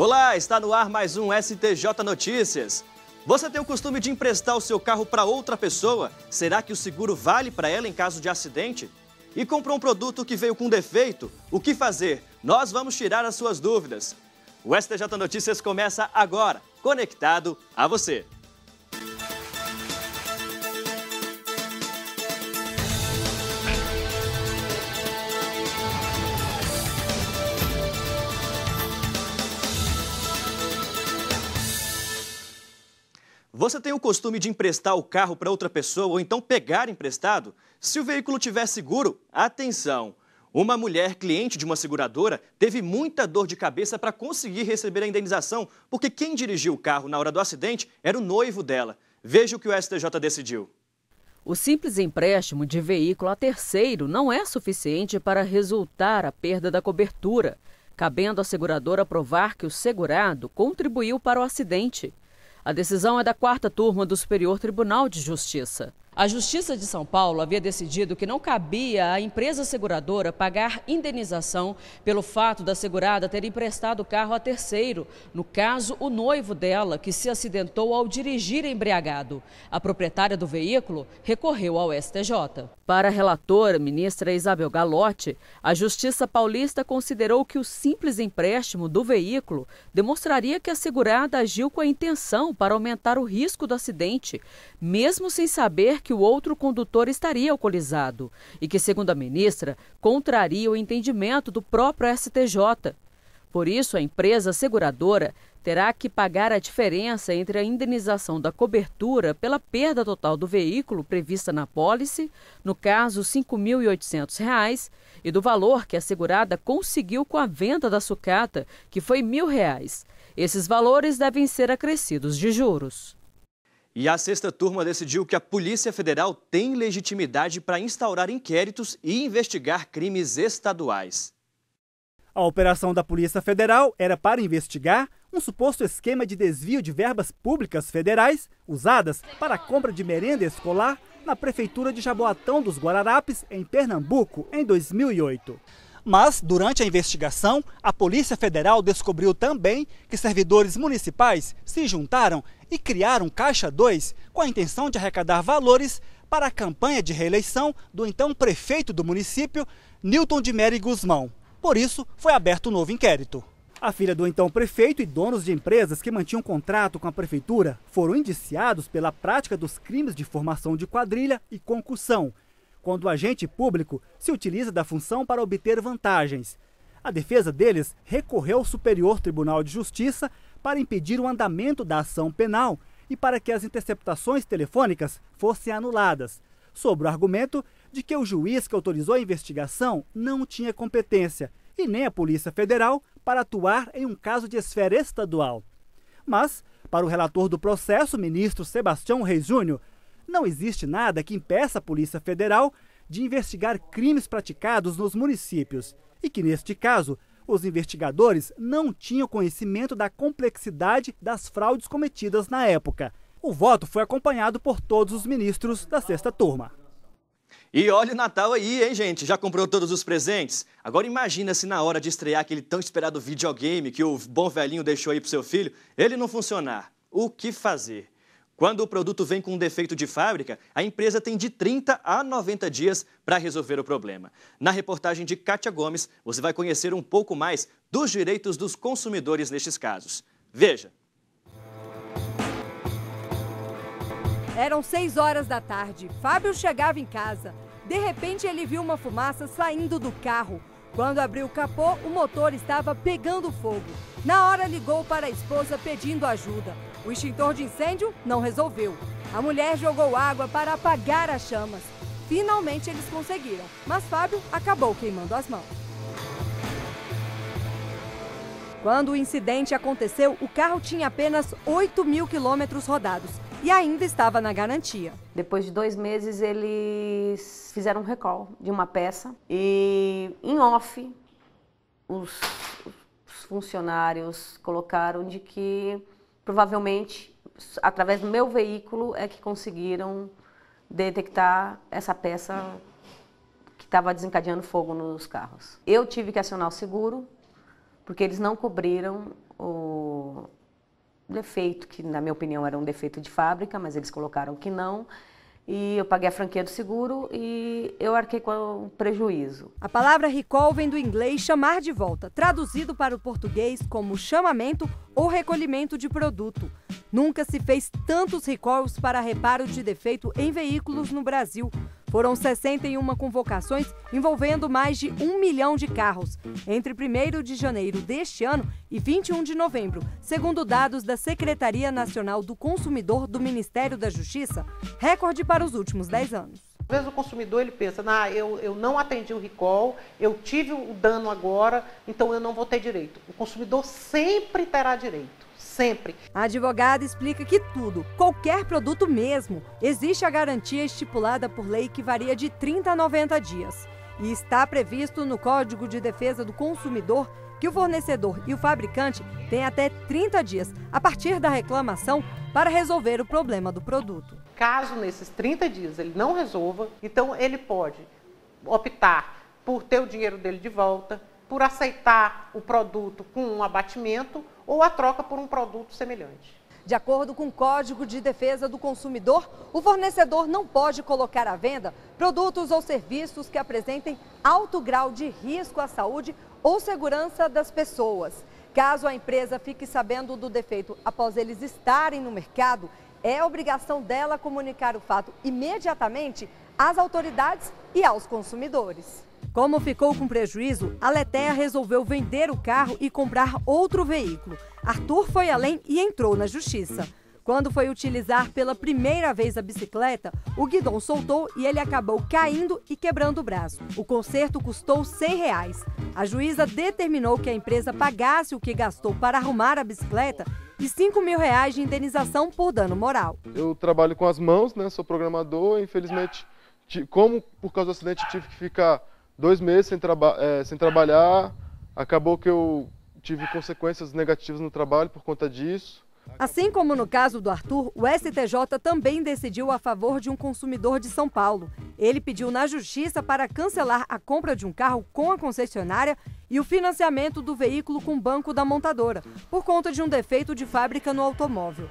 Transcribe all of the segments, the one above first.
Olá, está no ar mais um STJ Notícias. Você tem o costume de emprestar o seu carro para outra pessoa? Será que o seguro vale para ela em caso de acidente? E comprou um produto que veio com defeito? O que fazer? Nós vamos tirar as suas dúvidas. O STJ Notícias começa agora, conectado a você. Você tem o costume de emprestar o carro para outra pessoa ou então pegar emprestado? Se o veículo tiver seguro, atenção! Uma mulher cliente de uma seguradora teve muita dor de cabeça para conseguir receber a indenização, porque quem dirigiu o carro na hora do acidente era o noivo dela. Veja o que o STJ decidiu. O simples empréstimo de veículo a terceiro não é suficiente para resultar a perda da cobertura, cabendo à seguradora provar que o segurado contribuiu para o acidente. A decisão é da 4ª Turma do Superior Tribunal de Justiça. A Justiça de São Paulo havia decidido que não cabia à empresa seguradora pagar indenização pelo fato da segurada ter emprestado o carro a terceiro, no caso, o noivo dela, que se acidentou ao dirigir embriagado. A proprietária do veículo recorreu ao STJ. Para a relatora, ministra Isabel Galotti, a Justiça Paulista considerou que o simples empréstimo do veículo demonstraria que a segurada agiu com a intenção para aumentar o risco do acidente, mesmo sem saber que o outro condutor estaria alcoolizado e que, segundo a ministra, contraria o entendimento do próprio STJ. Por isso, a empresa seguradora terá que pagar a diferença entre a indenização da cobertura pela perda total do veículo prevista na pólice, no caso R$ 5.800, e do valor que a segurada conseguiu com a venda da sucata, que foi R$ 1.000. Esses valores devem ser acrescidos de juros. E a 6ª Turma decidiu que a Polícia Federal tem legitimidade para instaurar inquéritos e investigar crimes estaduais. A operação da Polícia Federal era para investigar um suposto esquema de desvio de verbas públicas federais usadas para a compra de merenda escolar na Prefeitura de Jaboatão dos Guararapes, em Pernambuco, em 2008. Mas, durante a investigação, a Polícia Federal descobriu também que servidores municipais se juntaram e criaram Caixa 2 com a intenção de arrecadar valores para a campanha de reeleição do então prefeito do município, Newton de Mery Guzmão. Por isso, foi aberto um novo inquérito. A filha do então prefeito e donos de empresas que mantinham contrato com a prefeitura foram indiciados pela prática dos crimes de formação de quadrilha e concussão, quando o agente público se utiliza da função para obter vantagens. A defesa deles recorreu ao Superior Tribunal de Justiça para impedir o andamento da ação penal e para que as interceptações telefônicas fossem anuladas, sob o argumento de que o juiz que autorizou a investigação não tinha competência, e nem a Polícia Federal, para atuar em um caso de esfera estadual. Mas, para o relator do processo, ministro Sebastião Reis Júnior, não existe nada que impeça a Polícia Federal de investigar crimes praticados nos municípios e que, neste caso, os investigadores não tinham conhecimento da complexidade das fraudes cometidas na época. O voto foi acompanhado por todos os ministros da 6ª Turma. E olha o Natal aí, hein, gente? Já comprou todos os presentes? Agora imagina se na hora de estrear aquele tão esperado videogame que o bom velhinho deixou aí pro seu filho, ele não funcionar. O que fazer? Quando o produto vem com um defeito de fábrica, a empresa tem de 30 a 90 dias para resolver o problema. Na reportagem de Kátia Gomes, você vai conhecer um pouco mais dos direitos dos consumidores nestes casos. Veja. Eram 6 horas da tarde. Fábio chegava em casa. De repente, ele viu uma fumaça saindo do carro. Quando abriu o capô, o motor estava pegando fogo. Na hora, ligou para a esposa pedindo ajuda. O extintor de incêndio não resolveu. A mulher jogou água para apagar as chamas. Finalmente, eles conseguiram, mas Fábio acabou queimando as mãos. Quando o incidente aconteceu, o carro tinha apenas 8.000 quilômetros rodados e ainda estava na garantia. Depois de 2 meses, eles fizeram um recall de uma peça e, em off, os funcionários colocaram de que, provavelmente, através do meu veículo, é que conseguiram detectar essa peça que estava desencadeando fogo nos carros. Eu tive que acionar o seguro, porque eles não cobriram o defeito, que na minha opinião era um defeito de fábrica, mas eles colocaram que não. E eu paguei a franquia do seguro e eu arquei com o prejuízo. A palavra recall vem do inglês chamar de volta, traduzido para o português como chamamento ou recolhimento de produto. Nunca se fez tantos recalls para reparo de defeito em veículos no Brasil. Foram 61 convocações envolvendo mais de 1 milhão de carros, entre 1º de janeiro deste ano e 21 de novembro, segundo dados da Secretaria Nacional do Consumidor do Ministério da Justiça, recorde para os últimos 10 anos. Às vezes o consumidor ele pensa, eu não atendi o recall, eu tive o dano agora, então eu não vou ter direito. O consumidor sempre terá direito. Sempre. A advogada explica que tudo, qualquer produto mesmo, existe a garantia estipulada por lei que varia de 30 a 90 dias. E está previsto no Código de Defesa do Consumidor que o fornecedor e o fabricante têm até 30 dias, a partir da reclamação, para resolver o problema do produto. Caso nesses 30 dias ele não resolva, então ele pode optar por ter o dinheiro dele de volta, por aceitar o produto com um abatimento ou a troca por um produto semelhante. De acordo com o Código de Defesa do Consumidor, o fornecedor não pode colocar à venda produtos ou serviços que apresentem alto grau de risco à saúde ou segurança das pessoas. Caso a empresa fique sabendo do defeito após eles estarem no mercado, é obrigação dela comunicar o fato imediatamente às autoridades e aos consumidores. Como ficou com prejuízo, a Letéa resolveu vender o carro e comprar outro veículo. Arthur foi além e entrou na justiça. Quando foi utilizar pela primeira vez a bicicleta, o guidão soltou e ele acabou caindo e quebrando o braço. O conserto custou R$100. A juíza determinou que a empresa pagasse o que gastou para arrumar a bicicleta e R$5 mil de indenização por dano moral. Eu trabalho com as mãos, né? Sou programador, infelizmente, como por causa do acidente tive que ficar 2 meses sem trabalhar, acabou que eu tive consequências negativas no trabalho por conta disso. Assim como no caso do Arthur, o STJ também decidiu a favor de um consumidor de São Paulo. Ele pediu na justiça para cancelar a compra de um carro com a concessionária e o financiamento do veículo com o banco da montadora, por conta de um defeito de fábrica no automóvel.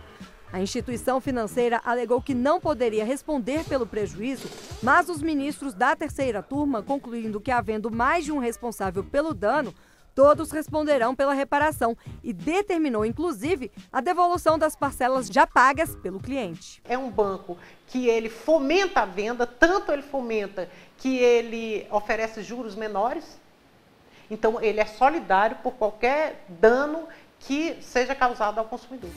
A instituição financeira alegou que não poderia responder pelo prejuízo, mas os ministros da terceira turma, concluindo que havendo mais de um responsável pelo dano, todos responderão pela reparação e determinou, inclusive, a devolução das parcelas já pagas pelo cliente. É um banco que ele fomenta a venda, tanto ele fomenta que ele oferece juros menores, então ele é solidário por qualquer dano que seja causado ao consumidor.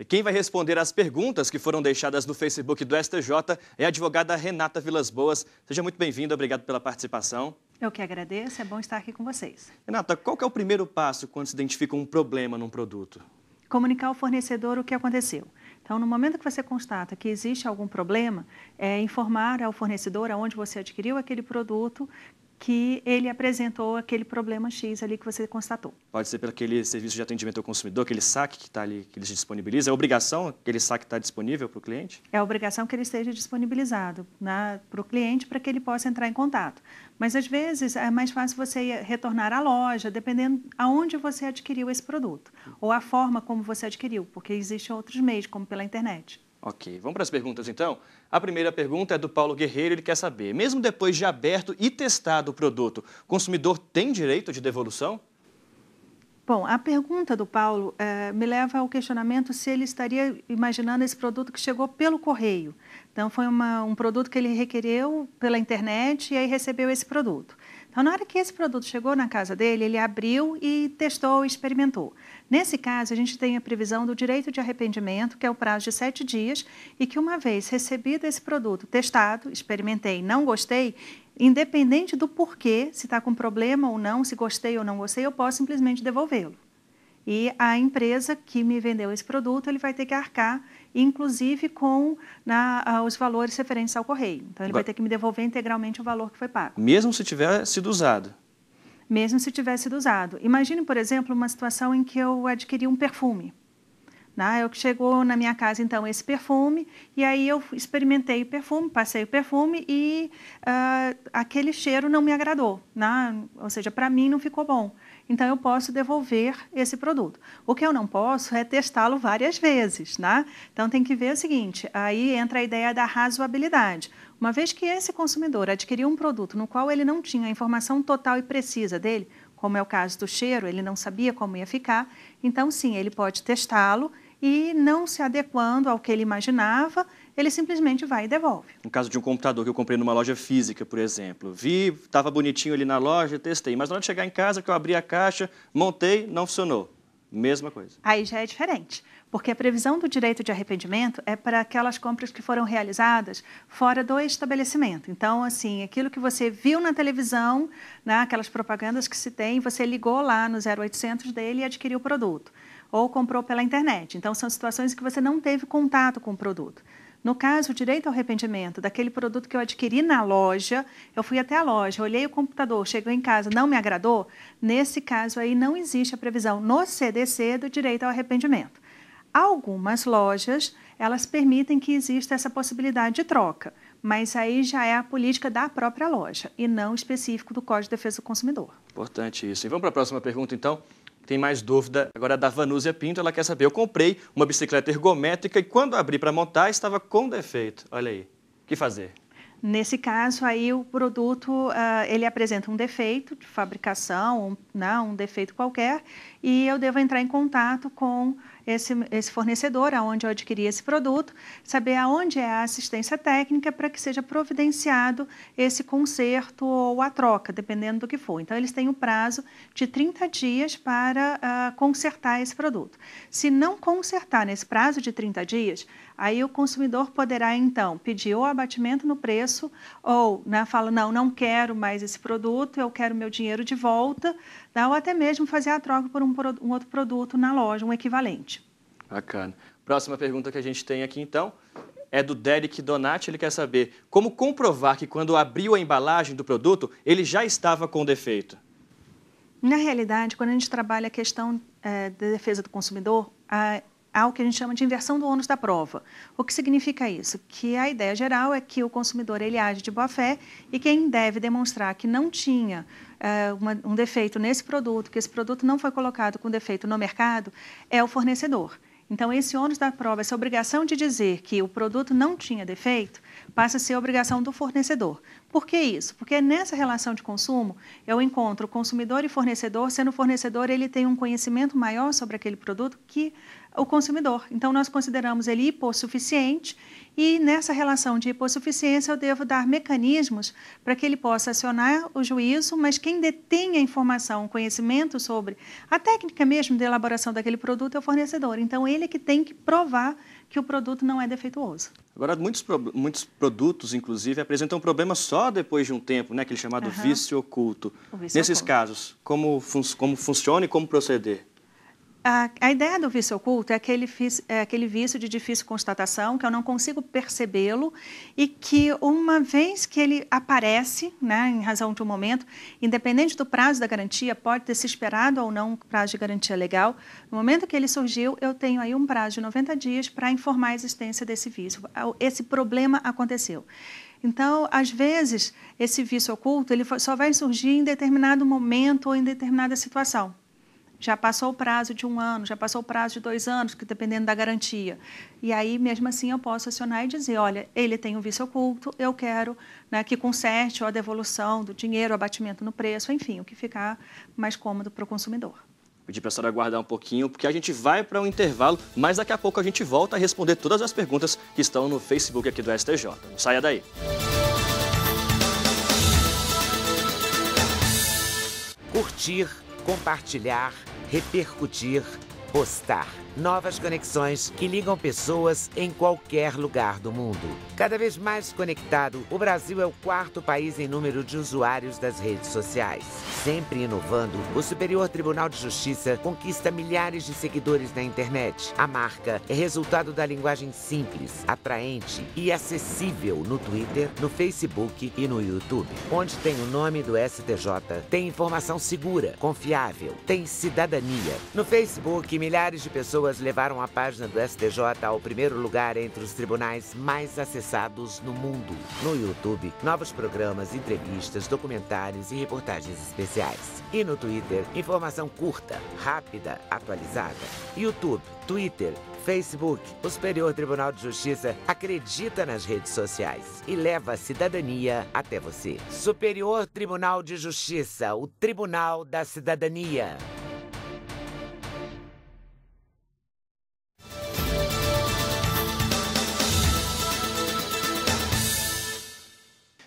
E quem vai responder às perguntas que foram deixadas no Facebook do STJ é a advogada Renata Vilas Boas. Seja muito bem-vinda, obrigado pela participação. Eu que agradeço, é bom estar aqui com vocês. Renata, qual que é o primeiro passo quando se identifica um problema num produto? Comunicar ao fornecedor o que aconteceu. Então, no momento que você constata que existe algum problema, é informar ao fornecedor aonde você adquiriu aquele produto, que ele apresentou aquele problema X ali que você constatou. Pode ser pelo aquele serviço de atendimento ao consumidor, aquele saque que está ali, que eles disponibilizam. É obrigação aquele saque estar disponível para o cliente? É a obrigação que ele esteja disponibilizado para o cliente para que ele possa entrar em contato. Mas, às vezes, é mais fácil você retornar à loja, dependendo aonde você adquiriu esse produto, ou a forma como você adquiriu, porque existem outros meios, como pela internet. Ok, vamos para as perguntas então? A primeira pergunta é do Paulo Guerreiro, ele quer saber, mesmo depois de aberto e testado o produto, o consumidor tem direito de devolução? Bom, a pergunta do Paulo me leva ao questionamento se ele estaria imaginando esse produto que chegou pelo correio. Então, foi um produto que ele requereu pela internet e aí recebeu esse produto. Então, na hora que esse produto chegou na casa dele, ele abriu e testou, experimentou. Nesse caso, a gente tem a previsão do direito de arrependimento, que é o prazo de 7 dias, e que uma vez recebido esse produto, testado, experimentei, não gostei, independente do porquê, se está com problema ou não, se gostei ou não gostei, eu posso simplesmente devolvê-lo. E a empresa que me vendeu esse produto, ele vai ter que arcar, inclusive com os valores referentes ao correio. Então, ele vai ter que me devolver integralmente o valor que foi pago. Mesmo se tiver sido usado? Mesmo se tiver sido usado. Imagine, por exemplo, uma situação em que eu adquiri um perfume. né? Eu chegou na minha casa, então, esse perfume, e aí eu experimentei o perfume, passei o perfume e aquele cheiro não me agradou, né? Ou seja, para mim não ficou bom. Então, eu posso devolver esse produto. O que eu não posso é testá-lo várias vezes, né? Então, tem que ver o seguinte, aí entra a ideia da razoabilidade. Uma vez que esse consumidor adquiriu um produto no qual ele não tinha a informação total e precisa dele, como é o caso do cheiro, ele não sabia como ia ficar, então, sim, ele pode testá-lo e, não se adequando ao que ele imaginava, ele simplesmente vai e devolve. No caso de um computador que eu comprei numa loja física, por exemplo, vi, estava bonitinho ali na loja, testei, mas na hora de chegar em casa, que eu abri a caixa, montei, não funcionou. Mesma coisa. Aí já é diferente, porque a previsão do direito de arrependimento é para aquelas compras que foram realizadas fora do estabelecimento. Então, assim, aquilo que você viu na televisão, né, aquelas propagandas que se tem, você ligou lá no 0800 dele e adquiriu o produto. Ou comprou pela internet. Então, são situações que você não teve contato com o produto. No caso, o direito ao arrependimento daquele produto que eu adquiri na loja, eu fui até a loja, olhei o computador, chegou em casa, não me agradou, nesse caso aí não existe a previsão no CDC do direito ao arrependimento. Algumas lojas, elas permitem que exista essa possibilidade de troca, mas aí já é a política da própria loja e não específico do Código de Defesa do Consumidor. Importante isso. E vamos para a próxima pergunta, então. Tem mais dúvida agora é da Vanúzia Pinto, ela quer saber, eu comprei uma bicicleta ergométrica e quando abri para montar estava com defeito. Olha aí, o que fazer? Nesse caso, aí o produto, ele apresenta um defeito de fabricação, um defeito qualquer, e eu devo entrar em contato com esse fornecedor, aonde eu adquiri esse produto, saber aonde é a assistência técnica para que seja providenciado esse conserto ou a troca, dependendo do que for. Então, eles têm o prazo de 30 dias para consertar esse produto. Se não consertar nesse prazo de 30 dias, aí o consumidor poderá, então, pedir o abatimento no preço ou fala, não quero mais esse produto, eu quero meu dinheiro de volta, ou até mesmo fazer a troca por um outro produto na loja, um equivalente. Bacana. Próxima pergunta que a gente tem aqui, então, é do Derek Donati. Ele quer saber como comprovar que quando abriu a embalagem do produto, ele já estava com defeito. Na realidade, quando a gente trabalha a questão da defesa do consumidor, há o que a gente chama de inversão do ônus da prova. O que significa isso? Que a ideia geral é que o consumidor ele age de boa fé e quem deve demonstrar que não tinha um defeito nesse produto, que esse produto não foi colocado com defeito no mercado, é o fornecedor. Então, esse ônus da prova, essa obrigação de dizer que o produto não tinha defeito, passa a ser a obrigação do fornecedor. Por que isso? Porque nessa relação de consumo, eu encontro consumidor e fornecedor, sendo o fornecedor, ele tem um conhecimento maior sobre aquele produto que o consumidor. Então, nós consideramos ele hipossuficiente e nessa relação de hipossuficiência eu devo dar mecanismos para que ele possa acionar o juízo, mas quem detém a informação, o conhecimento sobre a técnica mesmo de elaboração daquele produto é o fornecedor. Então, ele é que tem que provar que o produto não é defeituoso. Agora, muitos produtos, inclusive, apresentam problemas só depois de um tempo, né? Aquele chamado vício oculto. Nesses casos, como funciona e como proceder? A ideia do vício oculto é aquele vício de difícil constatação, que eu não consigo percebê-lo e que uma vez que ele aparece, né, em razão de um momento, independente do prazo da garantia, pode ter se esperado ou não um prazo de garantia legal, no momento que ele surgiu, eu tenho aí um prazo de 90 dias para informar a existência desse vício. Esse problema aconteceu. Então, às vezes, esse vício oculto ele só vai surgir em determinado momento ou em determinada situação. Já passou o prazo de 1 ano, já passou o prazo de 2 anos, que dependendo da garantia. E aí, mesmo assim, eu posso acionar e dizer, olha, ele tem um vício oculto, eu quero, né, que conserte ou a devolução do dinheiro, o abatimento no preço, enfim, o que ficar mais cômodo para o consumidor. Pedir para a senhora aguardar um pouquinho, porque a gente vai para um intervalo, mas daqui a pouco a gente volta a responder todas as perguntas que estão no Facebook aqui do STJ. Não saia daí. Curtir, compartilhar, repercutir, postar. Novas conexões que ligam pessoas em qualquer lugar do mundo. Cada vez mais conectado, o Brasil é o 4º país em número de usuários das redes sociais. Sempre inovando, o Superior Tribunal de Justiça conquista milhares de seguidores na internet. A marca é resultado da linguagem simples, atraente e acessível no Twitter, no Facebook e no YouTube. Onde tem o nome do STJ, tem informação segura, confiável, tem cidadania. No Facebook, que milhares de pessoas levaram a página do STJ ao primeiro lugar entre os tribunais mais acessados no mundo. No YouTube, novos programas, entrevistas, documentários e reportagens especiais. E no Twitter, informação curta, rápida, atualizada. YouTube, Twitter, Facebook, o Superior Tribunal de Justiça acredita nas redes sociais e leva a cidadania até você. Superior Tribunal de Justiça, o Tribunal da Cidadania.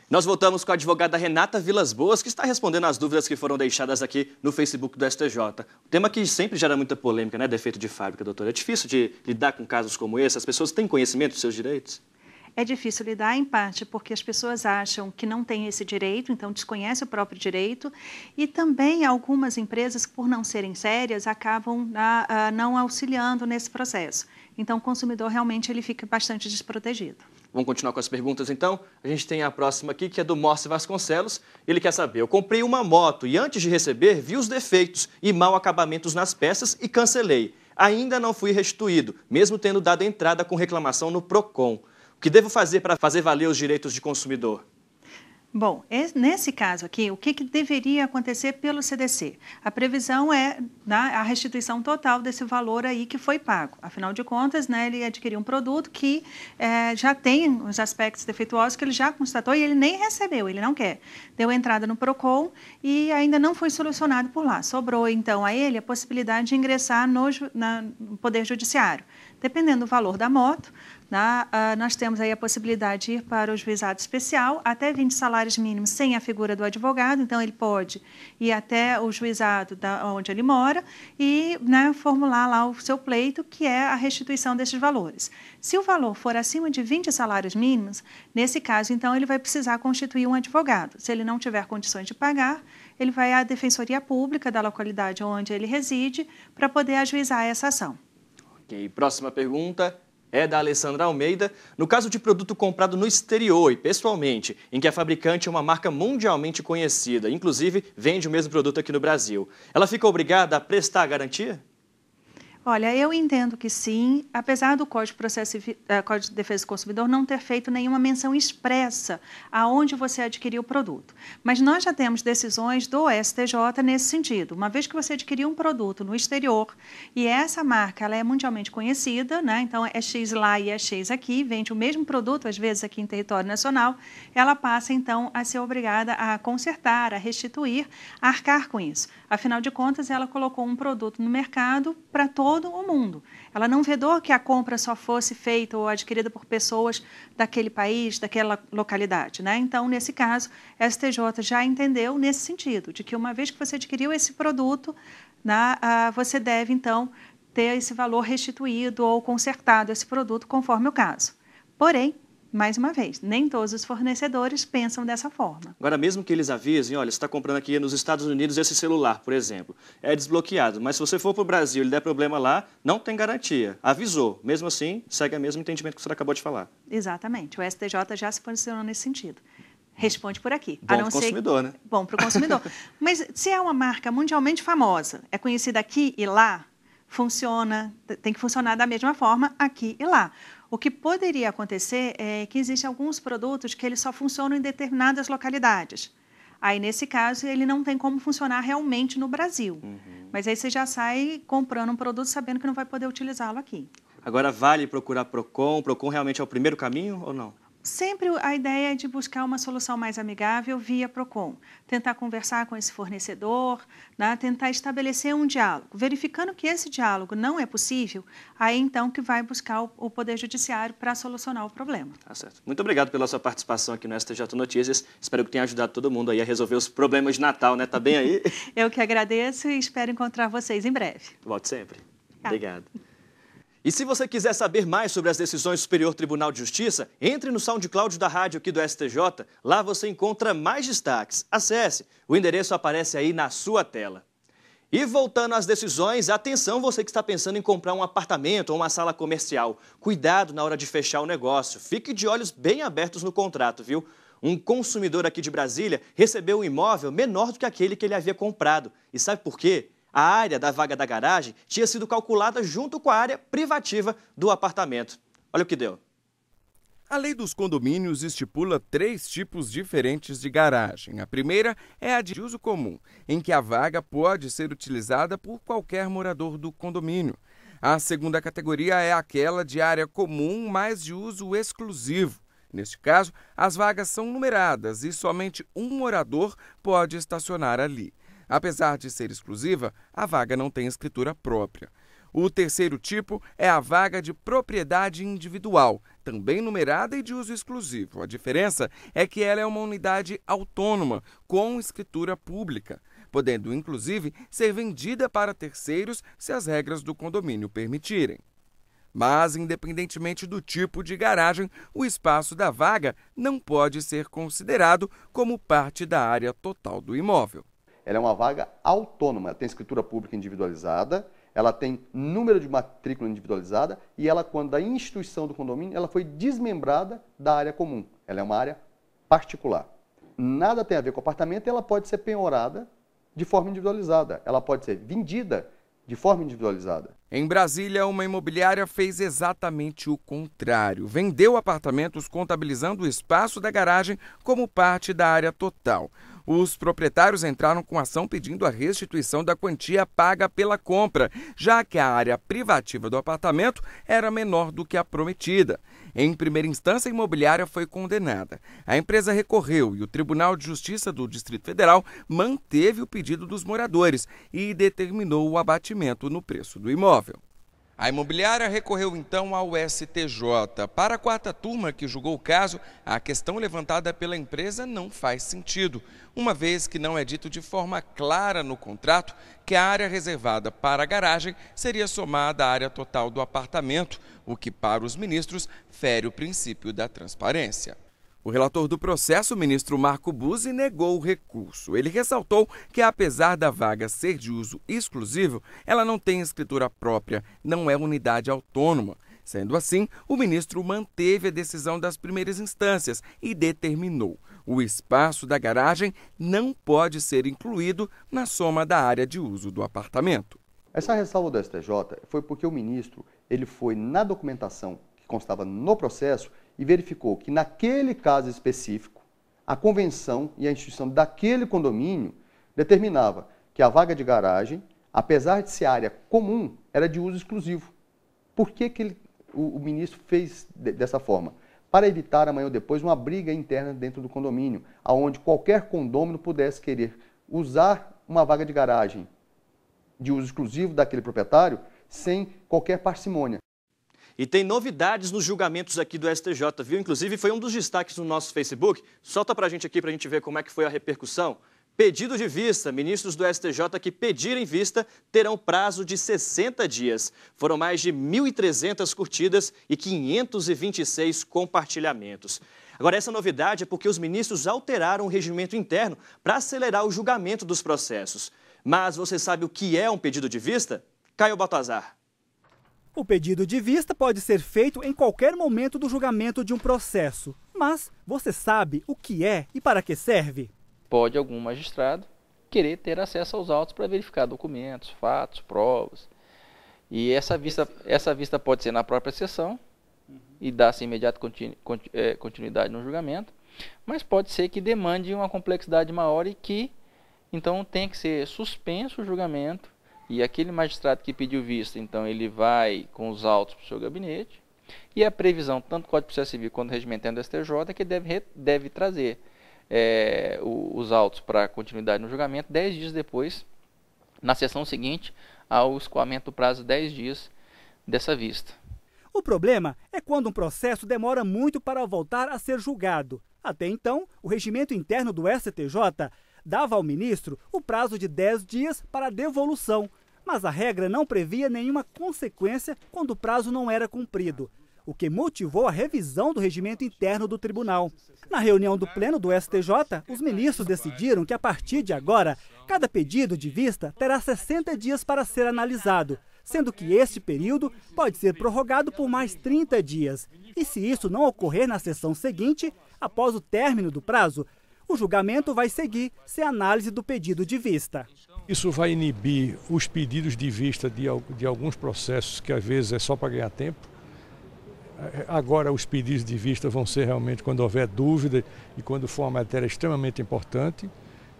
Nós voltamos com a advogada Renata Vilas Boas, que está respondendo às dúvidas que foram deixadas aqui no Facebook do STJ. O tema que sempre gera muita polêmica, né? Defeito de fábrica, doutora. É difícil de lidar com casos como esse? As pessoas têm conhecimento dos seus direitos? É difícil lidar, em parte, porque as pessoas acham que não têm esse direito, então desconhecem o próprio direito. E também algumas empresas, por não serem sérias, acabam não auxiliando nesse processo. Então, o consumidor realmente ele fica bastante desprotegido. Vamos continuar com as perguntas, então? A gente tem a próxima aqui, que é do Mórcio Vasconcelos. Ele quer saber, eu comprei uma moto e antes de receber, vi os defeitos e mau acabamentos nas peças e cancelei. Ainda não fui restituído, mesmo tendo dado entrada com reclamação no PROCON. O que devo fazer para fazer valer os direitos de consumidor? Bom, nesse caso aqui, o que deveria acontecer pelo CDC? A previsão é a restituição total desse valor aí que foi pago. Afinal de contas, né, ele adquiriu um produto que já tem os aspectos defeituosos que ele já constatou e ele nem recebeu, ele não quer. Deu entrada no PROCON e ainda não foi solucionado por lá. Sobrou, então, a ele a possibilidade de ingressar no Poder Judiciário. Dependendo do valor da moto, nós temos aí a possibilidade de ir para o juizado especial, até 20 salários mínimos sem a figura do advogado, então ele pode ir até o juizado onde ele mora e formular lá o seu pleito, que é a restituição desses valores. Se o valor for acima de 20 salários mínimos, nesse caso, então, ele vai precisar constituir um advogado. Se ele não tiver condições de pagar, ele vai à Defensoria Pública da localidade onde ele reside para poder ajuizar essa ação. Ok, próxima pergunta é da Alessandra Almeida. No caso de produto comprado no exterior e pessoalmente, em que a fabricante é uma marca mundialmente conhecida, inclusive vende o mesmo produto aqui no Brasil, ela fica obrigada a prestar a garantia? Olha, eu entendo que sim, apesar do Código de Defesa do Consumidor não ter feito nenhuma menção expressa aonde você adquiriu o produto. Mas nós já temos decisões do STJ nesse sentido. Uma vez que você adquiriu um produto no exterior e essa marca ela é mundialmente conhecida, né? Então é X lá e é X aqui, vende o mesmo produto, às vezes aqui em território nacional, ela passa então a ser obrigada a consertar, a restituir, a arcar com isso. Afinal de contas, ela colocou um produto no mercado para todo o mundo. Ela não vedou que a compra só fosse feita ou adquirida por pessoas daquele país, daquela localidade, né? Então, nesse caso, a STJ já entendeu nesse sentido, de que uma vez que você adquiriu esse produto, você deve, então, ter esse valor restituído ou consertado esse produto conforme o caso. Porém, mais uma vez, nem todos os fornecedores pensam dessa forma. Agora, mesmo que eles avisem, olha, você está comprando aqui nos Estados Unidos esse celular, por exemplo, é desbloqueado, mas se você for para o Brasil e der problema lá, não tem garantia. Avisou. Mesmo assim, segue o mesmo entendimento que você acabou de falar. Exatamente. O STJ já se posicionou nesse sentido. Responde por aqui. Bom para o consumidor, né? Bom para o consumidor. Mas se é uma marca mundialmente famosa, é conhecida aqui e lá, funciona, tem que funcionar da mesma forma aqui e lá. O que poderia acontecer é que existem alguns produtos que eles só funcionam em determinadas localidades. Aí, nesse caso, ele não tem como funcionar realmente no Brasil. Mas aí você já sai comprando um produto sabendo que não vai poder utilizá-lo aqui. Agora, vale procurar PROCON? PROCON realmente é o primeiro caminho ou não? Sempre a ideia é de buscar uma solução mais amigável via PROCON. Tentar conversar com esse fornecedor, né? Tentar estabelecer um diálogo. Verificando que esse diálogo não é possível, aí então que vai buscar o Poder Judiciário para solucionar o problema. Tá certo. Muito obrigado pela sua participação aqui no STJ Notícias. Espero que tenha ajudado todo mundo aí a resolver os problemas de Natal, né? Tá bem aí? Eu que agradeço e espero encontrar vocês em breve. Volte sempre. Obrigado. E se você quiser saber mais sobre as decisões do Superior Tribunal de Justiça, entre no SoundCloud da rádio aqui do STJ, lá você encontra mais destaques. Acesse, o endereço aparece aí na sua tela. E voltando às decisões, atenção você que está pensando em comprar um apartamento ou uma sala comercial. Cuidado na hora de fechar o negócio, fique de olhos bem abertos no contrato, viu? Um consumidor aqui de Brasília recebeu um imóvel menor do que aquele que ele havia comprado. E sabe por quê? A área da vaga da garagem tinha sido calculada junto com a área privativa do apartamento. Olha o que deu. A lei dos condomínios estipula 3 tipos diferentes de garagem. A primeira é a de uso comum, em que a vaga pode ser utilizada por qualquer morador do condomínio. A segunda categoria é aquela de área comum, mas de uso exclusivo. Neste caso, as vagas são numeradas e somente um morador pode estacionar ali. Apesar de ser exclusiva, a vaga não tem escritura própria. O terceiro tipo é a vaga de propriedade individual, também numerada e de uso exclusivo. A diferença é que ela é uma unidade autônoma, com escritura pública, podendo inclusive ser vendida para terceiros se as regras do condomínio permitirem. Mas, independentemente do tipo de garagem, o espaço da vaga não pode ser considerado como parte da área total do imóvel. Ela é uma vaga autônoma, ela tem escritura pública individualizada, ela tem número de matrícula individualizada e ela, quando a instituição do condomínio, ela foi desmembrada da área comum. Ela é uma área particular. Nada tem a ver com o apartamento e ela pode ser penhorada de forma individualizada. Ela pode ser vendida de forma individualizada. Em Brasília, uma imobiliária fez exatamente o contrário. Vendeu apartamentos contabilizando o espaço da garagem como parte da área total. Os proprietários entraram com ação pedindo a restituição da quantia paga pela compra, já que a área privativa do apartamento era menor do que a prometida. Em primeira instância, a imobiliária foi condenada. A empresa recorreu e o Tribunal de Justiça do Distrito Federal manteve o pedido dos moradores e determinou o abatimento no preço do imóvel. A imobiliária recorreu então ao STJ. Para a 4ª turma que julgou o caso, a questão levantada pela empresa não faz sentido, uma vez que não é dito de forma clara no contrato que a área reservada para a garagem seria somada à área total do apartamento, o que para os ministros fere o princípio da transparência. O relator do processo, o ministro Marco Buzzi, negou o recurso. Ele ressaltou que, apesar da vaga ser de uso exclusivo, ela não tem escritura própria, não é unidade autônoma. Sendo assim, o ministro manteve a decisão das primeiras instâncias e determinou: o espaço da garagem não pode ser incluído na soma da área de uso do apartamento. Essa ressalva do STJ foi porque o ministro ele foi na documentação que constava no processo e verificou que, naquele caso específico, a convenção e a instituição daquele condomínio determinava que a vaga de garagem, apesar de ser área comum, era de uso exclusivo. Por que o ministro fez dessa forma? Para evitar amanhã ou depois uma briga interna dentro do condomínio, onde qualquer condômino pudesse querer usar uma vaga de garagem de uso exclusivo daquele proprietário sem qualquer parcimônia. E tem novidades nos julgamentos aqui do STJ, viu? Inclusive, foi um dos destaques no nosso Facebook. Solta pra gente aqui, pra gente ver como é que foi a repercussão. Pedido de vista. Ministros do STJ que pedirem vista terão prazo de 60 dias. Foram mais de 1.300 curtidas e 526 compartilhamentos. Agora, essa novidade é porque os ministros alteraram o regimento interno para acelerar o julgamento dos processos. Mas você sabe o que é um pedido de vista? Caio Baltazar. O pedido de vista pode ser feito em qualquer momento do julgamento de um processo. Mas você sabe o que é e para que serve? Pode algum magistrado querer ter acesso aos autos para verificar documentos, fatos, provas. E essa vista pode ser na própria sessão e dar-se imediata continuidade no julgamento, mas pode ser que demande uma complexidade maior e que, então, tenha que ser suspenso o julgamento. E aquele magistrado que pediu vista, então, ele vai com os autos para o seu gabinete. E a previsão, tanto do Código de Processo Civil quanto do regimento interno do STJ, é que deve trazer os autos para continuidade no julgamento 10 dias depois, na sessão seguinte, ao escoamento do prazo de 10 dias dessa vista. O problema é quando um processo demora muito para voltar a ser julgado. Até então, o regimento interno do STJ dava ao ministro o prazo de 10 dias para a devolução, mas a regra não previa nenhuma consequência quando o prazo não era cumprido, o que motivou a revisão do regimento interno do tribunal. Na reunião do Pleno do STJ, os ministros decidiram que, a partir de agora, cada pedido de vista terá 60 dias para ser analisado, sendo que este período pode ser prorrogado por mais 30 dias. E se isso não ocorrer na sessão seguinte, após o término do prazo, o julgamento vai seguir sem análise do pedido de vista. Isso vai inibir os pedidos de vista de alguns processos que às vezes é só para ganhar tempo. Agora os pedidos de vista vão ser realmente quando houver dúvida e quando for uma matéria extremamente importante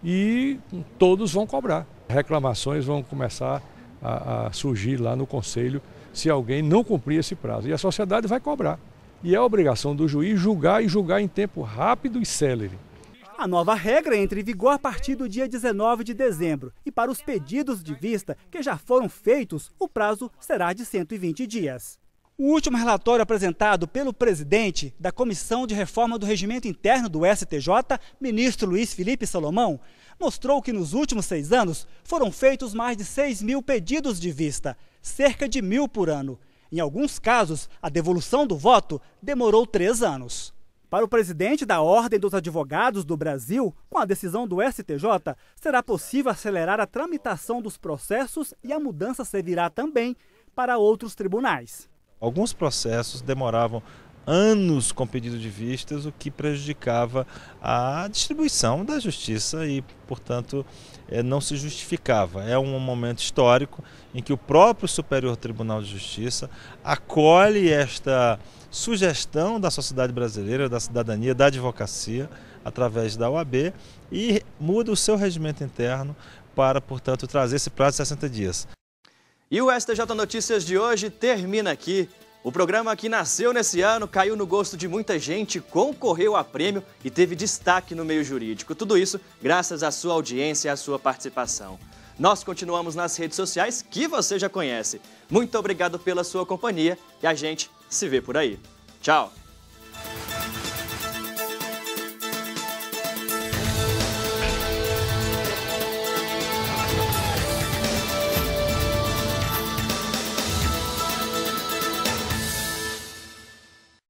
e todos vão cobrar. Reclamações vão começar a surgir lá no Conselho se alguém não cumprir esse prazo. E a sociedade vai cobrar. E é a obrigação do juiz julgar e julgar em tempo rápido e célere. A nova regra entra em vigor a partir do dia 19 de dezembro. E para os pedidos de vista que já foram feitos, o prazo será de 120 dias. O último relatório apresentado pelo presidente da Comissão de Reforma do Regimento Interno do STJ, ministro Luiz Felipe Salomão, mostrou que nos últimos 6 anos foram feitos mais de 6.000 pedidos de vista, cerca de 1.000 por ano. Em alguns casos, a devolução do voto demorou 3 anos. Para o presidente da Ordem dos Advogados do Brasil, com a decisão do STJ, será possível acelerar a tramitação dos processos e a mudança servirá também para outros tribunais. Alguns processos demoravam anos com pedido de vistas, o que prejudicava a distribuição da justiça e, portanto, não se justificava. É um momento histórico em que o próprio Superior Tribunal de Justiça acolhe esta sugestão da sociedade brasileira, da cidadania, da advocacia, através da OAB, e muda o seu regimento interno para, portanto, trazer esse prazo de 60 dias. E o STJ Notícias de hoje termina aqui. O programa que nasceu nesse ano, caiu no gosto de muita gente, concorreu a prêmio e teve destaque no meio jurídico. Tudo isso graças à sua audiência e à sua participação. Nós continuamos nas redes sociais que você já conhece. Muito obrigado pela sua companhia e a gente se vê por aí. Tchau!